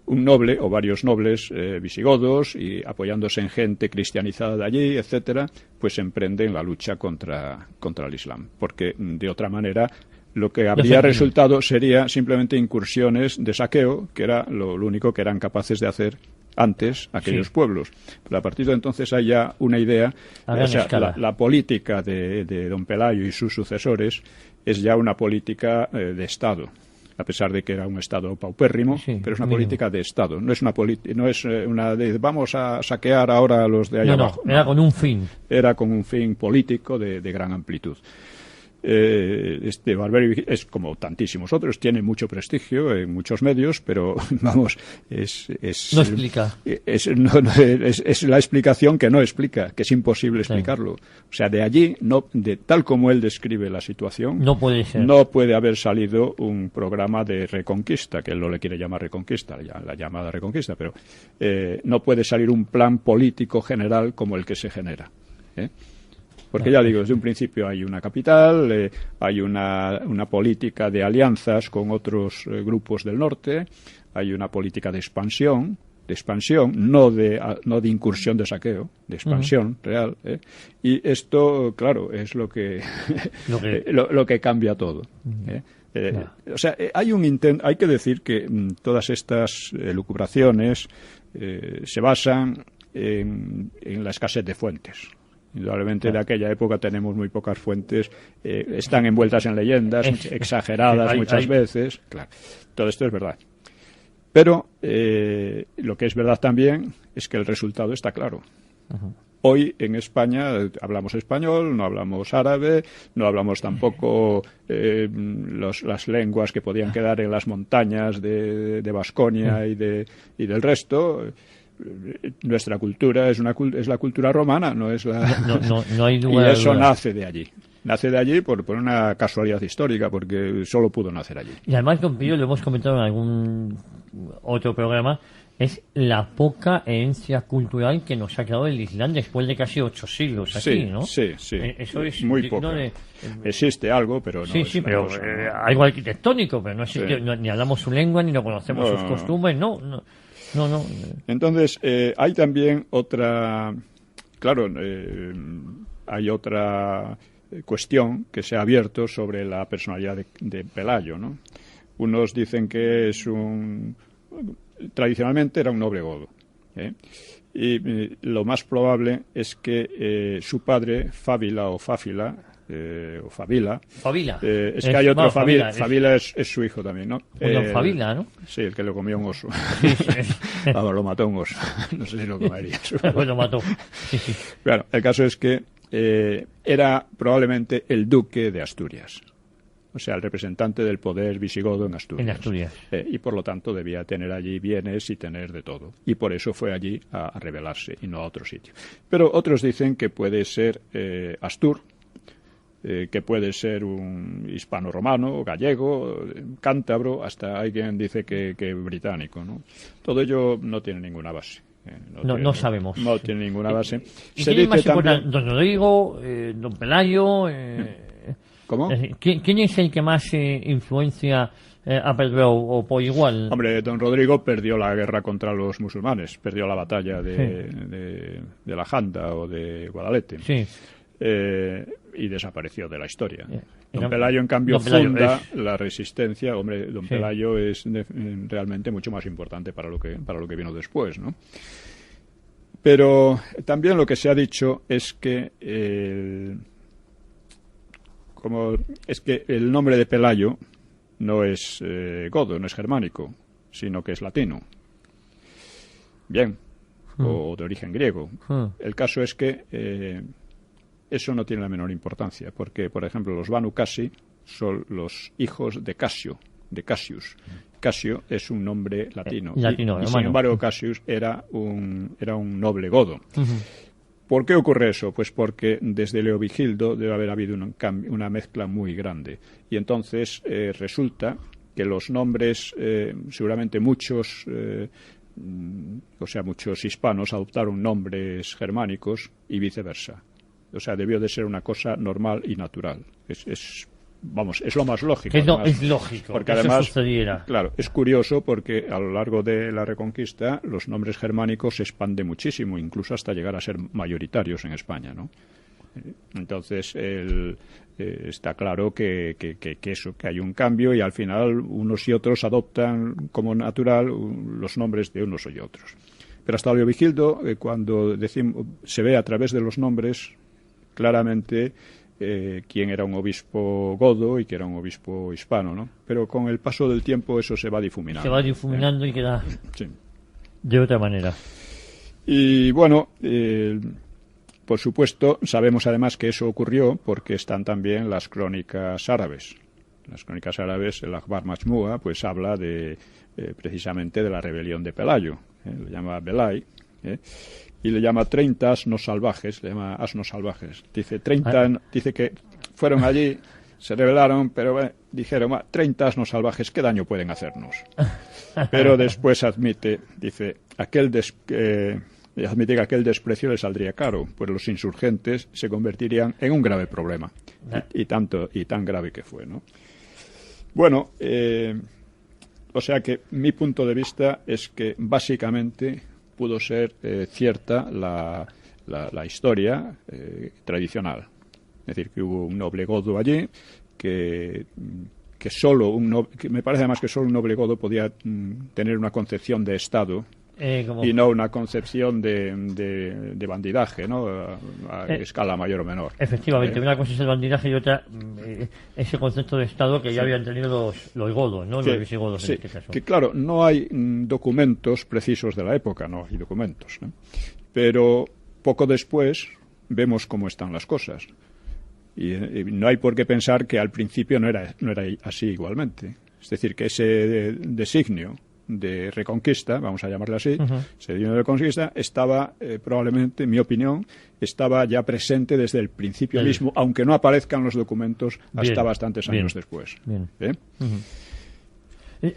Un noble o varios nobles visigodos, y apoyándose en gente cristianizada de allí, etcétera, pues emprenden la lucha contra el Islam, porque de otra manera lo que habría resultado sería simplemente incursiones de saqueo, que era lo único que eran capaces de hacer antes aquellos pueblos. Pero a partir de entonces hay ya una idea, o sea, la política de don Pelayo y sus sucesores es ya una política de Estado, a pesar de que era un Estado paupérrimo, pero es una política de Estado, no es una de vamos a saquear ahora a los de allá abajo. Era con un fin. Era con un fin político de gran amplitud. Barberio es como tantísimos otros, tiene mucho prestigio en muchos medios, pero vamos, no explica. Es la explicación que no explica, que es imposible explicarlo. O sea, de allí, tal como él describe la situación, no puede ser. No puede haber salido un programa de reconquista, que él no le quiere llamar reconquista, la llamada reconquista, pero no puede salir un plan político general como el que se genera. Porque ya digo, desde un principio hay una capital, hay una política de alianzas con otros grupos del norte, hay una política de expansión, no de incursión de saqueo, de expansión real, y esto, claro, es lo que cambia todo. O sea, hay que decir que todas estas elucubraciones se basan en la escasez de fuentes. Indudablemente de aquella época tenemos muy pocas fuentes, están envueltas en leyendas, exageradas muchas veces. Claro, todo esto es verdad. Pero lo que es verdad también es que el resultado está claro. Hoy en España hablamos español, no hablamos árabe, no hablamos tampoco las lenguas que podían quedar en las montañas de Baskonia y del resto. Nuestra cultura es la cultura romana, no es la... No hay lugar. Y eso nace de allí. Nace de allí por una casualidad histórica, porque solo pudo nacer allí. Y además, don Pío, lo hemos comentado en algún otro programa, es la poca herencia cultural que nos ha quedado el Islam después de casi 8 siglos aquí, ¿no? Sí. Eso es muy poco. Existe algo, pero no. Sí, pero algo arquitectónico, pero no existe, ni hablamos su lengua, ni no conocemos sus costumbres, no. Entonces, hay también otra... Claro, hay otra cuestión que se ha abierto sobre la personalidad de Pelayo, ¿no? Unos dicen que tradicionalmente era un noble godo, y lo más probable es que su padre, Fábila o Fáfila, o Fabila. Es que hay otro Fabila. Fabila es su hijo también, ¿no? Fabila, ¿no? Sí, el que lo comió un oso. Vamos, lo mató un oso. No sé si lo comería. Pues lo mató. Bueno, el caso es que era probablemente el duque de Asturias. O sea, el representante del poder visigodo en Asturias. Y por lo tanto debía tener allí bienes y tener de todo. Y por eso fue allí a rebelarse y no a otro sitio. Pero otros dicen que puede ser Astur, que puede ser un hispano-romano, gallego, cántabro, hasta alguien dice que británico, ¿no? Todo ello no tiene ninguna base. No sabemos. No tiene ninguna base. ¿Y quién es más importante? ¿Don Rodrigo? ¿Don Pelayo? ¿Cómo? ¿Quién es el que más influencia ha perdido o por igual? Hombre, don Rodrigo perdió la guerra contra los musulmanes, perdió la batalla de la Janda o de Guadalete. Sí. Y desapareció de la historia. Don Pelayo, en cambio, funda la resistencia. Hombre, don Pelayo es realmente mucho más importante para lo que vino después, ¿no? Pero también lo que se ha dicho es que el nombre de Pelayo no es godo, no es germánico, sino que es latino. Bien, o de origen griego. El caso es que eso no tiene la menor importancia, porque, por ejemplo, los Banu Qasi son los hijos de Casio, de Cassius. Casio es un nombre latino. Y sin embargo, Cassius era un noble godo. ¿Por qué ocurre eso? Pues porque desde Leovigildo debe haber habido una mezcla muy grande. Y entonces resulta que los nombres, seguramente muchos hispanos adoptaron nombres germánicos y viceversa. O sea, debió de ser una cosa normal y natural. Es lo más lógico. Es lógico porque que además, eso sucediera. Claro, es curioso porque a lo largo de la Reconquista los nombres germánicos se expanden muchísimo, incluso hasta llegar a ser mayoritarios en España, ¿no? Entonces, está claro que hay un cambio y al final unos y otros adoptan como natural los nombres de unos y otros. Pero hasta Leovigildo, cuando se ve a través de los nombres claramente quién era un obispo godo y quién era un obispo hispano, ¿no? Pero con el paso del tiempo eso se va difuminando. Se va difuminando y queda sí. de otra manera. Y bueno, por supuesto, sabemos además que eso ocurrió porque están también las crónicas árabes. Las crónicas árabes, el Akhbar Majmua, pues habla precisamente de la rebelión de Pelayo. Lo llama Belay. Y le llama 30 asnos salvajes, le llama asnos salvajes. Dice que fueron allí, se rebelaron, pero dijeron, 30 asnos salvajes, ¿qué daño pueden hacernos? Pero después admite que aquel desprecio le saldría caro, pues los insurgentes se convertirían en un grave problema. Y tan grave que fue, ¿no? Bueno, o sea que mi punto de vista es que básicamente pudo ser cierta la historia tradicional. Es decir, que hubo un noble godo allí, que me parece además que solo un noble godo podía tener una concepción de Estado y no una concepción de bandidaje, ¿no? A escala mayor o menor. Efectivamente, una cosa es el bandidaje y otra ese concepto de Estado que ya habían tenido los godos, ¿no? Los visigodos en este caso. Que claro, no hay documentos precisos de la época, no hay documentos, ¿no? Pero poco después vemos cómo están las cosas. Y no hay por qué pensar que al principio no era así igualmente. Es decir, que ese designio de reconquista, vamos a llamarle así, ese designio de reconquista estaba, probablemente, en mi opinión, estaba ya presente desde el principio mismo, aunque no aparezcan los documentos hasta bastantes años después.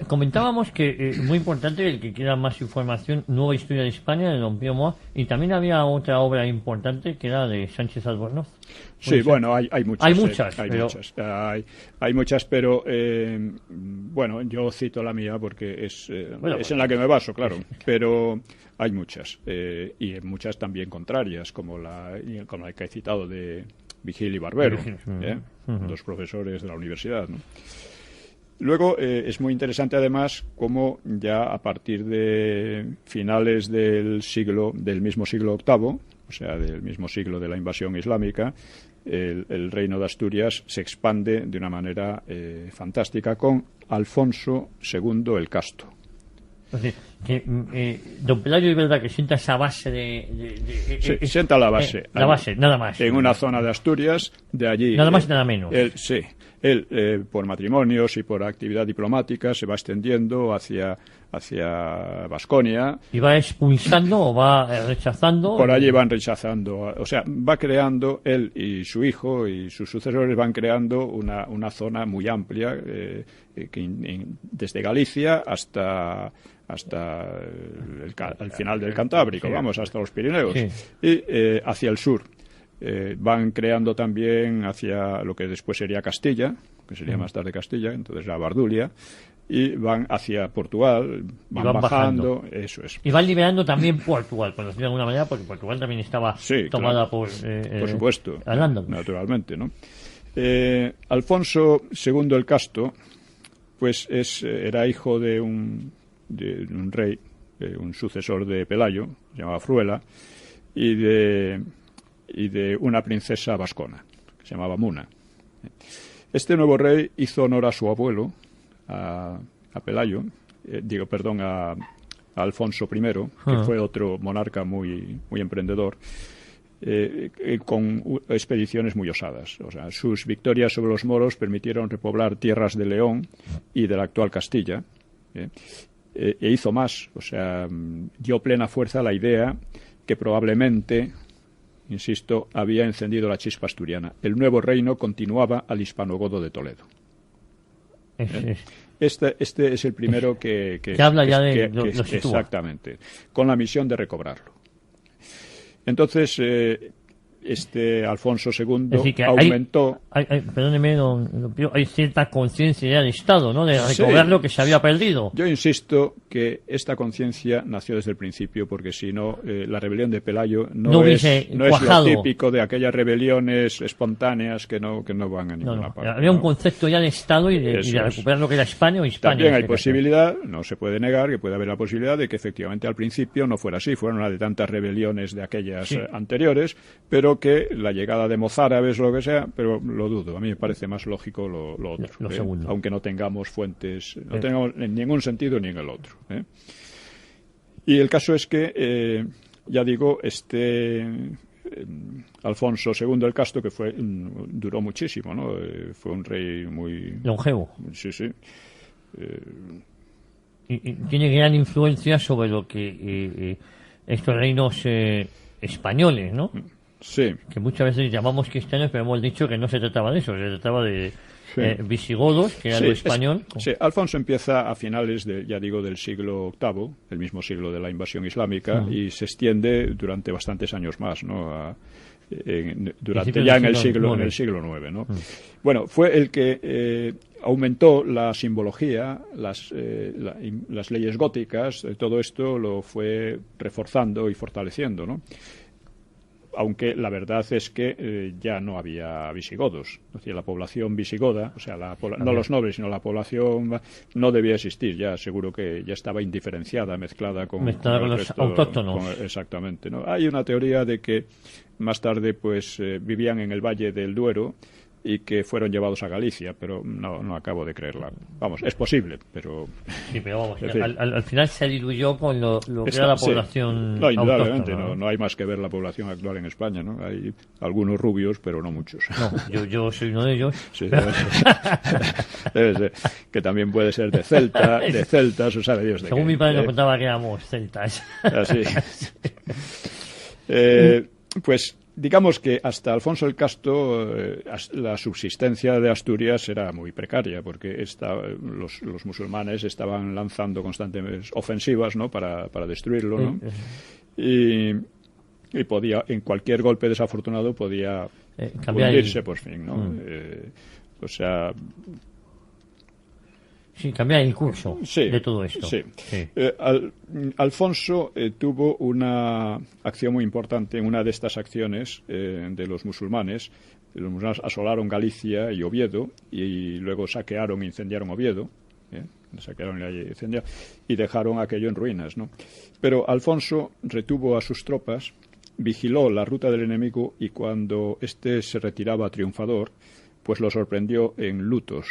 Comentábamos que muy importante, el que quiera más información, Nueva Historia de España, de don Pío Moa, y también había otra obra importante que era de Sánchez Albornoz. Sí, bueno, hay muchas. Hay muchas, pero bueno, yo cito la mía porque es en la que me baso, claro, pero hay muchas, y muchas también contrarias, como la que he citado de Vigil y Barbero, dos profesores de la universidad, ¿no? Luego es muy interesante además cómo ya a partir de finales del mismo siglo VIII, o sea, del mismo siglo de la invasión islámica, el reino de Asturias se expande de una manera fantástica con Alfonso II el Casto. Entonces, don Pelayo es verdad que sienta esa base sí, sienta la base. La base, nada más. En una zona de Asturias, de allí... Nada más y nada menos. Él, por matrimonios y por actividad diplomática, se va extendiendo hacia Baskonia. ¿Y va expulsando o va rechazando? Por allí van rechazando. O sea, va creando, él y su hijo y sus sucesores van creando una zona muy amplia, desde Galicia hasta el final del Cantábrico, hasta los Pirineos, y hacia el sur. Van creando también hacia lo que después sería Castilla, que sería más tarde Castilla, entonces la Bardulia, y van hacia Portugal, van bajando, eso es. Y van liberando también Portugal, por decirlo de alguna manera, porque Portugal también estaba tomada por supuesto, Al-Ándalus. Naturalmente, ¿no? Alfonso II el Casto, pues era hijo de un rey, un sucesor de Pelayo, se llamaba Fruela, y de una princesa vascona, que se llamaba Muna. Este nuevo rey hizo honor a su abuelo, a Pelayo, a Alfonso I, que fue otro monarca muy, muy emprendedor, con expediciones muy osadas. O sea, sus victorias sobre los moros permitieron repoblar tierras de León y de la actual Castilla, e hizo más, o sea, dio plena fuerza a la idea que probablemente insisto, había encendido la chispa asturiana. El nuevo reino continuaba al hispanogodo de Toledo. Este es el primero que habla ya de lo sitúa. Exactamente, con la misión de recobrarlo. Entonces, Alfonso II aumentó... Perdóneme, don Pío, hay cierta conciencia ya del Estado, ¿no?, de recobrar lo que se había perdido. Yo insisto que esta conciencia nació desde el principio, porque si no, la rebelión de Pelayo no es lo típico de aquellas rebeliones espontáneas que no van a ninguna parte. Había un concepto ya de Estado y de recuperar lo que era España o Hispania. También hay posibilidad, no se puede negar que puede haber la posibilidad de que efectivamente al principio no fuera así, fueron una de tantas rebeliones de aquellas anteriores, pero que la llegada de mozárabes o lo que sea, pero lo dudo. A mí me parece más lógico lo otro, lo segundo. Aunque no tengamos fuentes, no tengamos en ningún sentido ni en el otro. Y el caso es que, ya digo, Alfonso II el Casto, que duró muchísimo, ¿no? Fue un rey muy... longevo. Sí. Y tiene gran influencia sobre lo que estos reinos españoles, ¿no? Sí. Que muchas veces llamamos cristianos, pero hemos dicho que no se trataba de eso, se trataba de visigodos, que era lo español. Alfonso empieza a finales del siglo VIII, el mismo siglo de la invasión islámica, y se extiende durante bastantes años más, ¿no? En el siglo IX, ¿no? Bueno, fue el que aumentó la simbología, las leyes góticas, todo esto lo fue reforzando y fortaleciendo, ¿no? Aunque la verdad es que ya no había visigodos. Es decir, la población visigoda, o sea, no los nobles, sino la población no debía existir. Ya seguro que ya estaba indiferenciada, mezclada con los autóctonos. Exactamente, ¿no? Hay una teoría de que más tarde pues vivían en el Valle del Duero y que fueron llevados a Galicia, pero no acabo de creerla. Vamos, es posible, pero... Sí, pero vamos, al final se diluyó con lo que era la población No, indudablemente, autóctona, no hay más que ver la población actual en España, ¿no? Hay algunos rubios, pero no muchos. No, yo soy uno de ellos. Sí, debe ser. Que también puede ser de celtas, o sabe Dios de qué. Según mi padre nos contaba que éramos celtas. Así. Pues... digamos que hasta Alfonso el Casto la subsistencia de Asturias era muy precaria, porque los musulmanes estaban lanzando constantemente ofensivas, ¿no?, para destruirlo, ¿no? Y podía, en cualquier golpe desafortunado, podía hundirse por fin, ¿no? O sea... Sí, cambiar el curso de todo esto. Sí. Alfonso tuvo una acción muy importante en una de estas acciones de los musulmanes. Los musulmanes asolaron Galicia y Oviedo y luego saquearon e incendiaron Oviedo. Y dejaron aquello en ruinas, ¿no? Pero Alfonso retuvo a sus tropas, vigiló la ruta del enemigo y cuando éste se retiraba triunfador, pues lo sorprendió en lutos.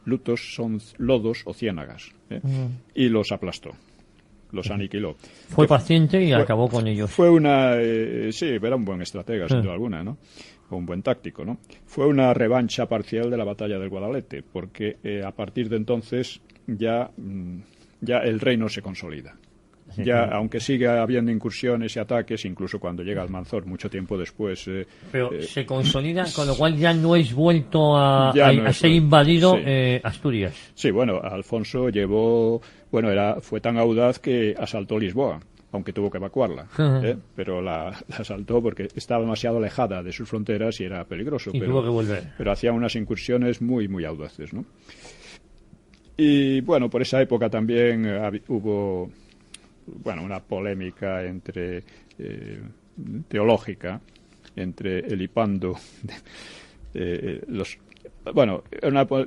Lutos son lodos o ciénagas, y los aplastó, los aniquiló. Fue paciente y acabó con ellos. Fue sí, era un buen estratega, sin duda alguna, ¿no? O un buen táctico, ¿no? Fue una revancha parcial de la batalla del Guadalete, porque a partir de entonces ya el reino se consolida. Ya, aunque sigue habiendo incursiones y ataques, incluso cuando llega Almanzor mucho tiempo después. Pero se consolida, con lo cual ya no es vuelto a ser invadido Asturias. Sí, bueno, Alfonso fue tan audaz que asaltó Lisboa, aunque tuvo que evacuarla, pero la asaltó porque estaba demasiado alejada de sus fronteras y era peligroso. Y tuvo que volver. Pero hacía unas incursiones muy, muy audaces, ¿no? Y bueno, por esa época también hubo una polémica teológica entre Elipando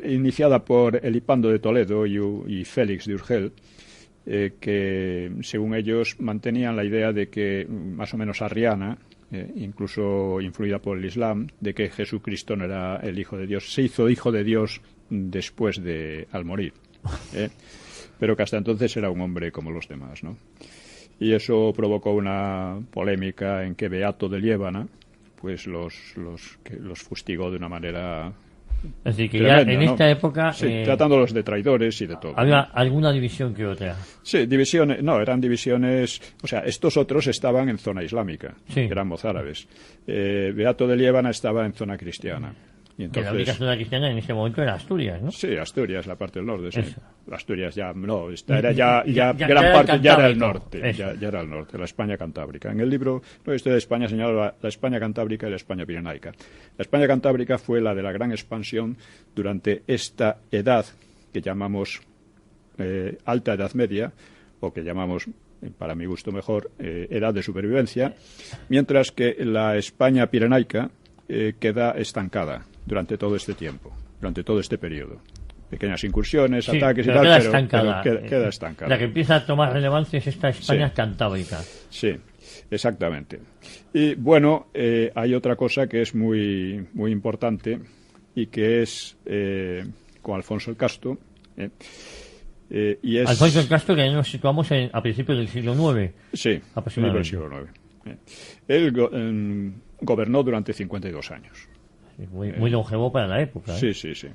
iniciada por Elipando de Toledo y Félix de Urgel, que según ellos mantenían la idea de que, más o menos arriana, incluso influida por el Islam, de que Jesucristo no era el Hijo de Dios, se hizo Hijo de Dios después al morir, pero que hasta entonces era un hombre como los demás, ¿no? Y eso provocó una polémica en que Beato de Liébana pues los fustigó de una manera Así que Tremendo, ya en ¿no? esta época... Sí, tratándolos de traidores y de todo. Había alguna división que otra. Sí, divisiones, no, eran divisiones, o sea, estos otros estaban en zona islámica, Sí. eran mozárabes. Beato de Liébana estaba en zona cristiana. Y Que la única entonces, zona cristiana en ese momento era Asturias, ¿no? sí, Asturias, la parte del norte, sí. Eso. Asturias ya, no, esta era ya gran era el parte, ya era el Cantábrico. norte, Eso. ya era el norte, la España cantábrica. En el libro No historia de España señala la España cantábrica y la España pirenaica. La España cantábrica fue la de la gran expansión durante esta edad que llamamos alta edad media, o que llamamos, para mi gusto mejor, edad de supervivencia, mientras que la España pirenaica queda estancada durante todo este tiempo, durante todo este periodo. Pequeñas incursiones, Sí, ataques y pero tal, queda pero estancada. queda estancada. La que empieza a tomar relevancia es esta España Sí. cantábrica. Sí, exactamente. Y bueno, hay otra cosa que es muy, muy importante y que es con Alfonso el Casto. Y es, Alfonso el Castro, que nos situamos a principios del siglo IX. Sí, aproximadamente. del siglo IX. Él gobernó durante 52 años. Muy longevo para la época. Sí, sí, sí.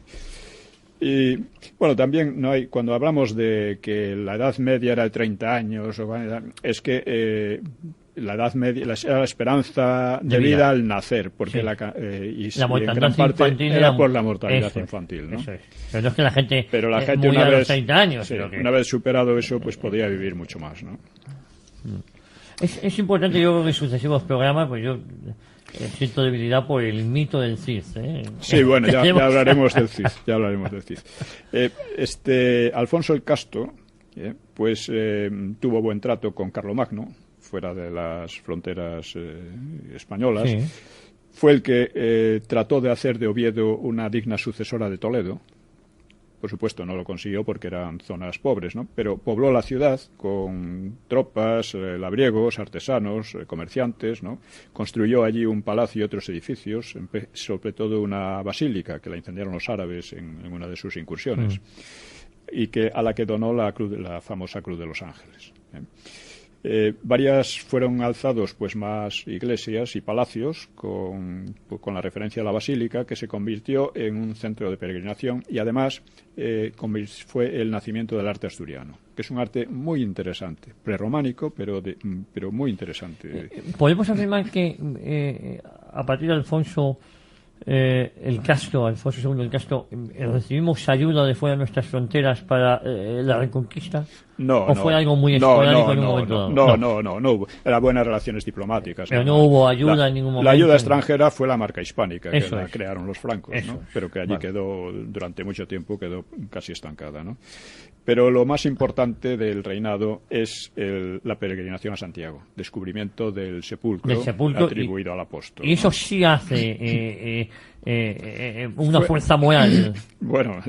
Y bueno, también no hay, cuando hablamos de que la edad media era de 30 años, es que la edad media era la esperanza de vida al nacer, porque Sí. y La en mortalidad gran parte infantil era por la mortalidad eso es, infantil, ¿no? Eso es. Pero no es que la gente, Pero la gente muriera una a los vez, 30 años. sí, Pero que... una vez superado eso, pues podía vivir mucho más, ¿no? Es importante, yo creo que en sucesivos programas, pues yo siento debilidad por el mito del Cid. Sí, bueno, ya Tenemos- hablaremos del Cid, ya hablaremos del Cid. Alfonso el Casto, pues tuvo buen trato con Carlomagno, fuera de las fronteras españolas. Sí. Fue el que trató de hacer de Oviedo una digna sucesora de Toledo. Por supuesto, no lo consiguió porque eran zonas pobres, ¿no? Pero pobló la ciudad con tropas, labriegos, artesanos, comerciantes, ¿no? Construyó allí un palacio y otros edificios, sobre todo una basílica que la incendiaron los árabes en una de sus incursiones, y a la que donó la famosa Cruz de los Ángeles. Varias fueron alzados pues más iglesias y palacios con la referencia a la basílica, que se convirtió en un centro de peregrinación, y además fue el nacimiento del arte asturiano, que es un arte muy interesante, prerrománico, pero muy interesante. Podemos afirmar que a partir de Alfonso Alfonso II el Casto, recibimos ayuda de fuera de nuestras fronteras para la reconquista. No, ¿O fue algo muy esporádico en un momento dado? No hubo. Eran buenas relaciones diplomáticas. Pero no hubo ayuda en ningún momento. La ayuda extranjera fue la marca hispánica, Eso que la es. crearon los francos, Eso ¿no? es. Pero que allí Vale. quedó, durante mucho tiempo, quedó casi estancada, ¿no? Pero lo más importante del reinado es la peregrinación a Santiago, descubrimiento del sepulcro, atribuido al apóstol. Y eso ¿no? sí hace una fuerza moral. Bueno,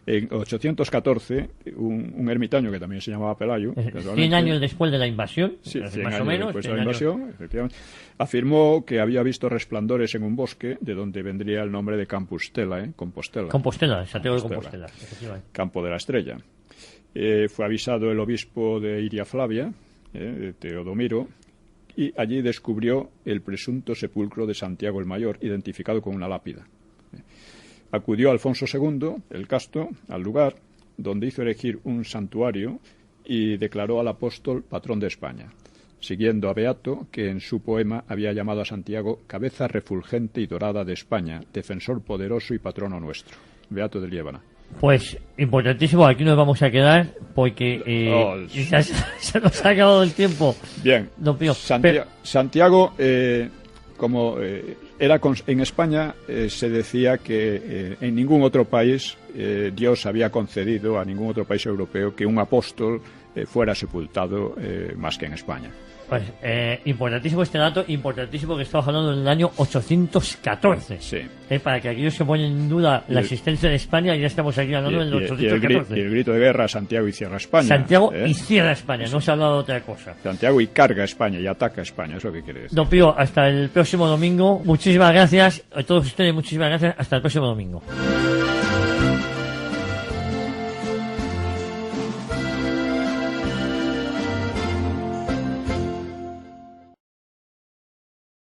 en 814, un ermitaño que también se llamaba Pelayo, 100 años después de la invasión, sí, 100 más años o menos. después de 100 la años. invasión, efectivamente, afirmó que había visto resplandores en un bosque, de donde vendría el nombre de Compostela, Compostela, Santiago de Compostela. Compostela, efectivamente. Campo de la Estrella. Fue avisado el obispo de Iria Flavia, Teodomiro, y allí descubrió el presunto sepulcro de Santiago el Mayor, identificado con una lápida. Acudió Alfonso II, el Casto, al lugar, donde hizo erigir un santuario y declaró al apóstol patrón de España, siguiendo a Beato, que en su poema había llamado a Santiago cabeza refulgente y dorada de España, defensor poderoso y patrono nuestro. Beato de Liébana. Pues importantísimo, aquí nos vamos a quedar porque ya se nos ha acabado el tiempo. Bien, Don Pío, Santiago, en España se decía que en ningún otro país Dios había concedido a ningún otro país europeo que un apóstol fuera sepultado más que en España. Pues importantísimo este dato, importantísimo que estamos hablando del año 814. Sí. Para que aquellos que ponen en duda la existencia de España, ya estamos aquí hablando del 814. Y el grito de guerra, Santiago y cierra España. Santiago y cierra España, no se ha hablado de otra cosa. Santiago y carga España y ataca España, es lo que quiere decir. Don Pío, hasta el próximo domingo. Muchísimas gracias a todos ustedes, muchísimas gracias. Hasta el próximo domingo.